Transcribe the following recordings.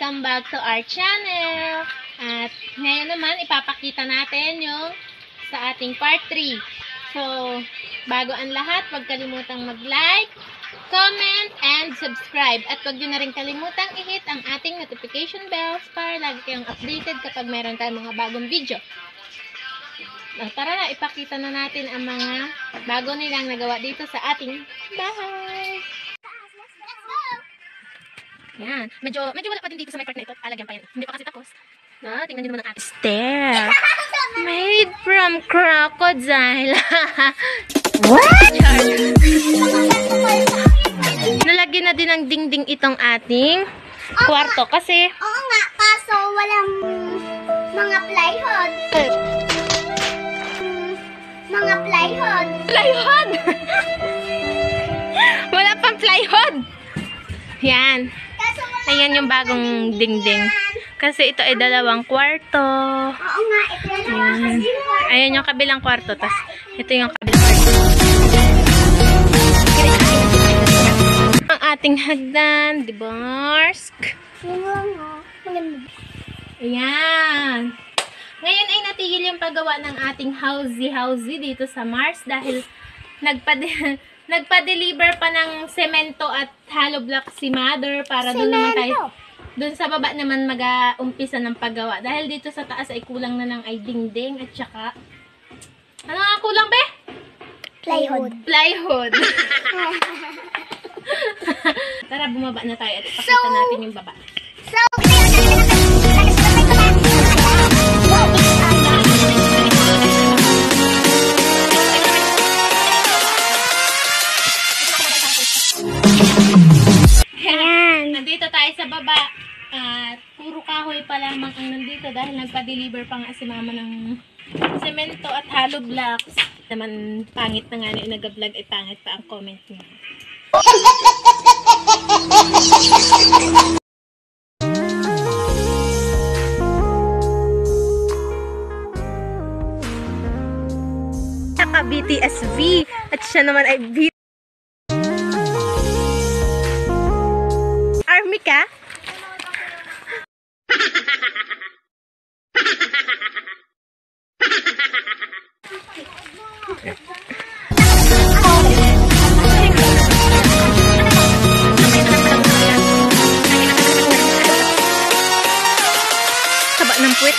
Welcome back to our channel. At ngayon naman, ipapakita natin yung sa ating part 3. So, bago ang lahat, huwag kalimutang mag-like, comment, and subscribe. At huwag nyo na rin kalimutang i-hit ang ating notification bells para lagi kayong updated kapag meron tayong mga bagong video. Tara na, ipakita na natin ang mga bago nilang nagawa dito sa ating bahay. Yan. Medyo wala pa din dito sa may part na ito. Alagyan pa yan. Hindi pa kasi tapos. Tingnan nyo naman ang ating stair. Made from crocodile. What? Nalagyan na din ng dingding itong ating kwarto. Kasi oo nga, kaso walang mga plywood. Mga plywood. Plywood! Wala pang plywood. Yan. Ayan yung bagong dingding. Kasi ito ay dalawang kwarto. Oo nga, ito yung Ayan yung kabilang kwarto. Tas ito yung kabilang kwarto. Ang ating hagdan. Dibarsk. Ayan. Ngayon ay natigil yung paggawa ng ating housey dito sa Mars dahil nagpa-deliver pa ng semento at hollow block si Mother para doon naman tayo. Doon sa baba naman mag-umpisa ng paggawa. Dahil dito sa taas ay kulang na lang ay dingding at saka ano nga kulang be? plywood. Plywood. Tara bumaba na tayo at ipakita natin yung baba. Nandito tayo sa baba at puro kahoy pa lamang ang nandito dahil nagpa-deliver pa nga si mama ng semento at hollow blocks. Naman pangit na nga na yung nag-vlog ay pangit pa ang comment niya. Saka BTSV at siya naman ay Army ka? Haba ng puwet.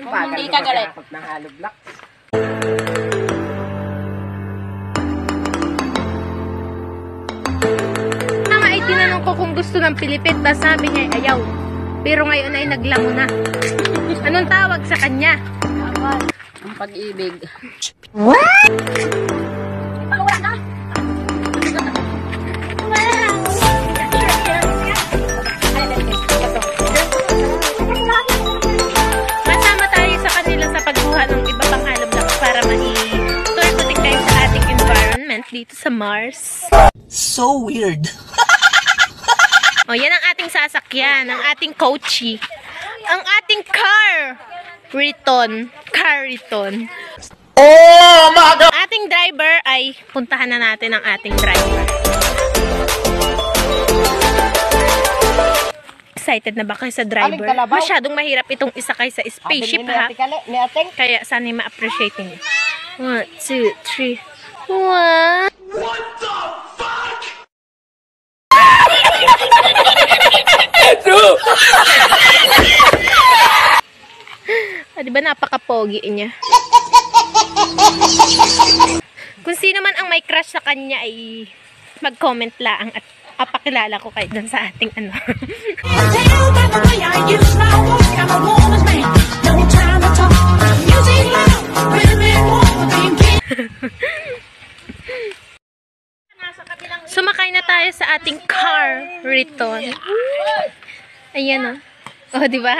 Hindi ka galit. Mama ay tinanong ko kung gusto ng pilipit, tapos sabi niya ay ayaw. Pero ngayon ay naglango na. Anong tawag sa kanya? Ang pag-ibig. What? Masama tayo sa kanila sa pagkuha ng iba pang hollow blocks para ma-tour kayo sa ating environment dito sa Mars. So weird. O, yan ang ating sasakyan, ang ating coachy. Ang ating car Riton. Oh my God! Ating driver ay puntahan na natin ang ating driver. Excited na ba kayo sa driver? Masyadong mahirap itong isakay sa spaceship ha. Kaya sana ma-appreciate niyo. 1, 2, 3. What the fuck? Diba napaka-pogi niya? Kung sino man ang may crush sa kanya ay mag-comment lang at apakilala ko kayo dun sa ating ano. Sumakay na tayo sa ating car Riton. Ayan o. Oh, diba?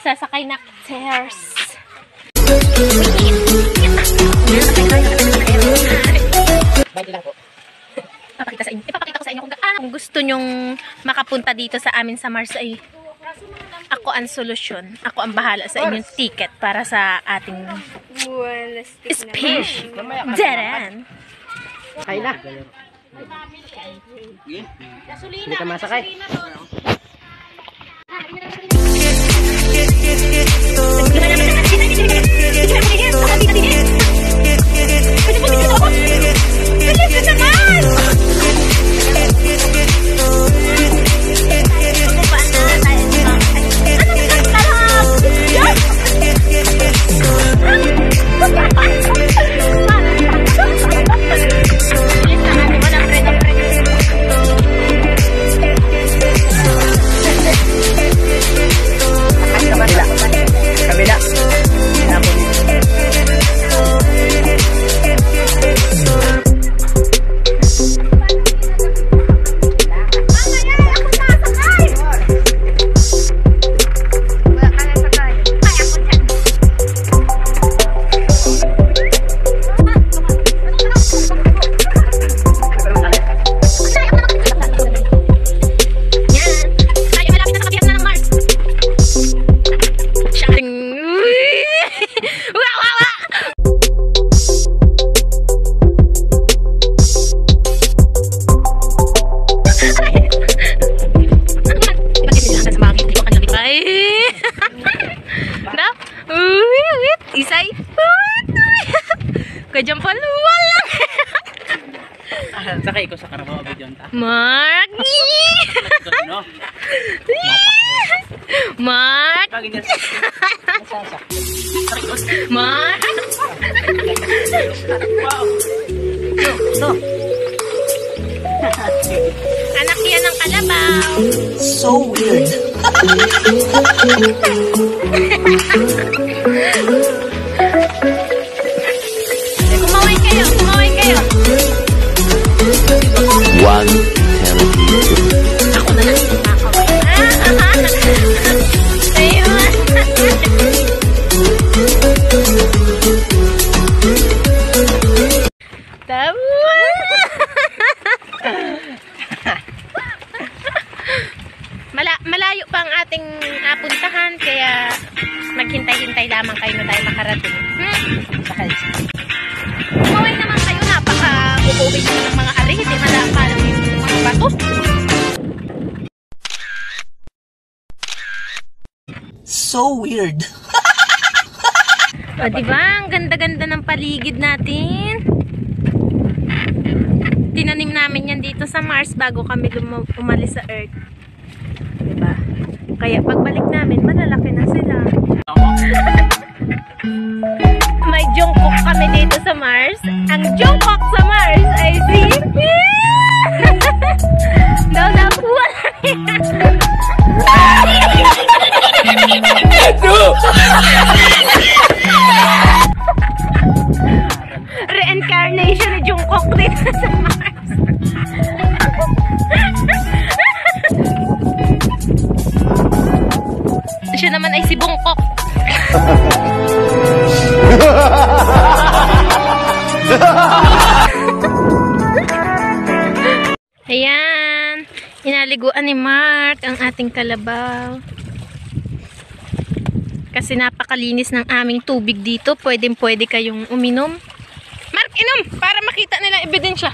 Sasakay na stairs. Bagi lang po. Papakita sa inyo. nyong makapunta dito sa amin sa Mars ay ako ang solusyon. Ako ang bahala sa inyong ticket para sa ating speech. Daran! Kaya na. Hindi ka masakay. Isay. Kajang paluwal lang. Sakay ko sa Carabao Abidjan ta. Mark! Mark! Mark! Anak yan ng kalabaw. So weird. Kumaway kayo, kumaway kayo. One eternity. Ako na lang yung kakaway. Ayun. Tama. Malayo pa ang ating puntahan, kaya maghintay-hintay lamang kayo na tayo makarating. Kumaway naman kayo, napaka-uuwi nyo ng mga ari, hindi malakalam yung mga bato. So weird. O, diba? Ang ganda-ganda ng paligid natin. Tinanim namin yan dito sa Mars bago kami umalis sa Earth. Diba? Kaya pagbalik namin, malalaki na sila. May Jungkook kami dito sa Mars. Ang Jungkook sa Mars ay si... Daw, reincarnation ni Jungkook dito sa Mars. Siya naman ay si Bungkok. Ayan, inaliguan ni Mark ang ating kalabaw. Kasi napakalinis ng aming tubig dito. Pwedeng-pwede kayong uminom. Mark, inom! Para makita nila ebidensya.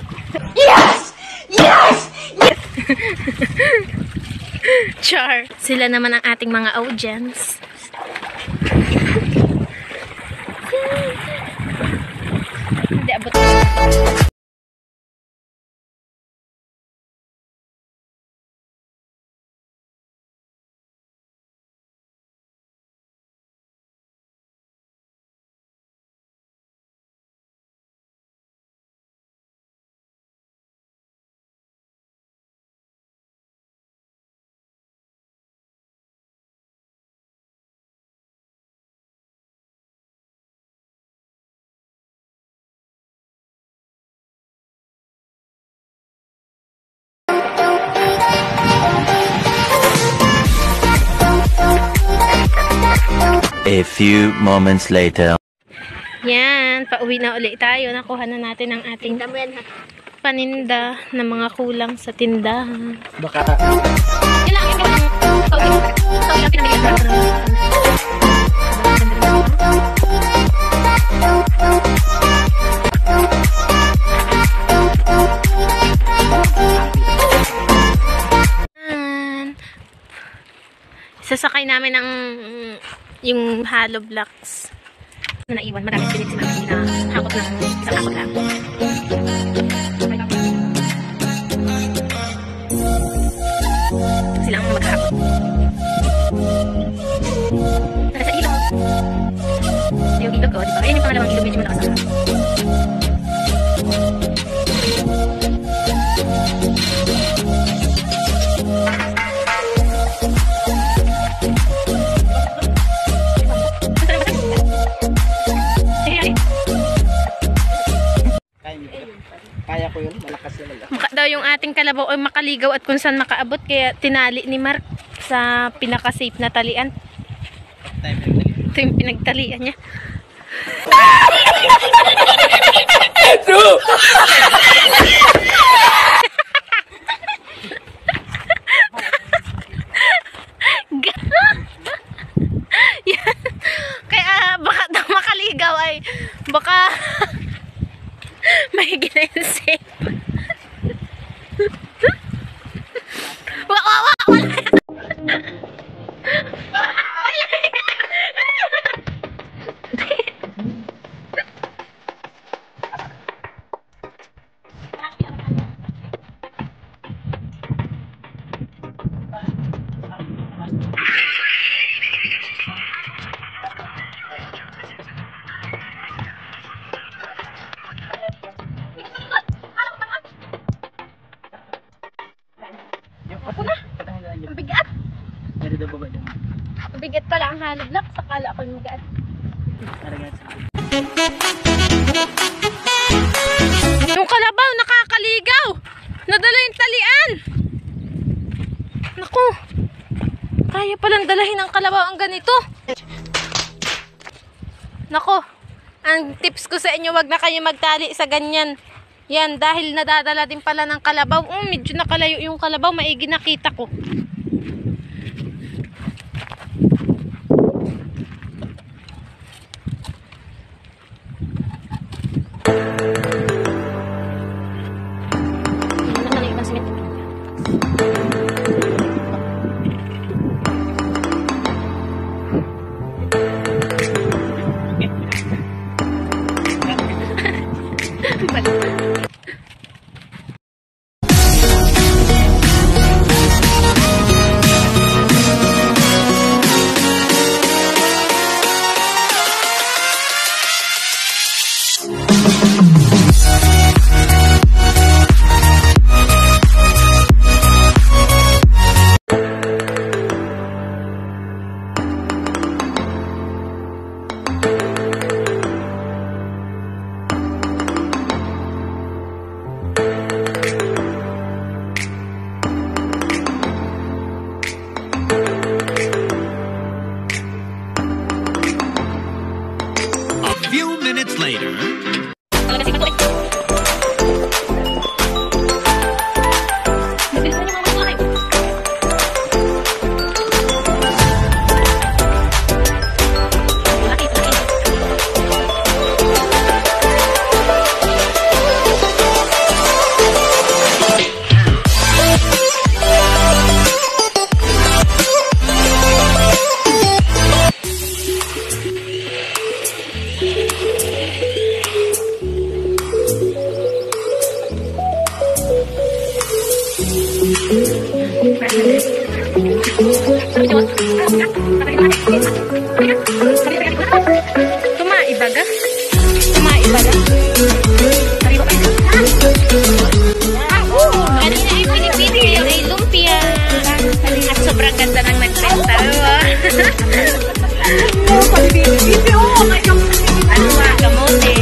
Yes! Yes! Yes! Char. Sila naman ang ating mga audience. Hindi, abot. A few moments later. Yan, pauwi na ulit tayo. Nakuha na natin ang ating paninda ng mga kulang sa tindahan. Baka Yun lang yung pinamigay. Sasakay namin ng yung hollow blocks na naiwan. Maraming pilit si Mami na hakot ng isang hakot lang. Sila ang maghakot. Para sa ilog. Yung ilog ko, diba? Ayun yung pangalawang ilog, medyo malakas ako. kaya ko yun, malakas naman lang. Maka daw yung ating kalabaw ay makaligaw at kung saan makaabot, kaya tinali ni Mark sa pinaka-safe na talian. Ito yung pinagtalian niya. Yan. Kaya baka daw makaligaw ay baka may ginensip. Wala. Bigat. Bigat pala ang hollow block. Sakala ako yung bigat. Yung kalabaw nakakaligaw. Nadala yung talian. Naku. Kaya palang dalahin ang kalabaw ang ganito. Naku. Ang tips ko sa inyo, wag na kayo magtali sa ganyan. Yan, dahil nadadala din pala ng kalabaw. Medyo nakalayo yung kalabaw. Maigi nakita ko. Minutes later. Tumaibaga? Tumaibaga? Kanina ay pinipili kayo ay lumpia. At sobrang ganda ng nagbenta. Ano ba? Kamote.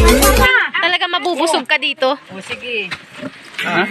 Talaga mabubusog ka dito. O sige. Ha?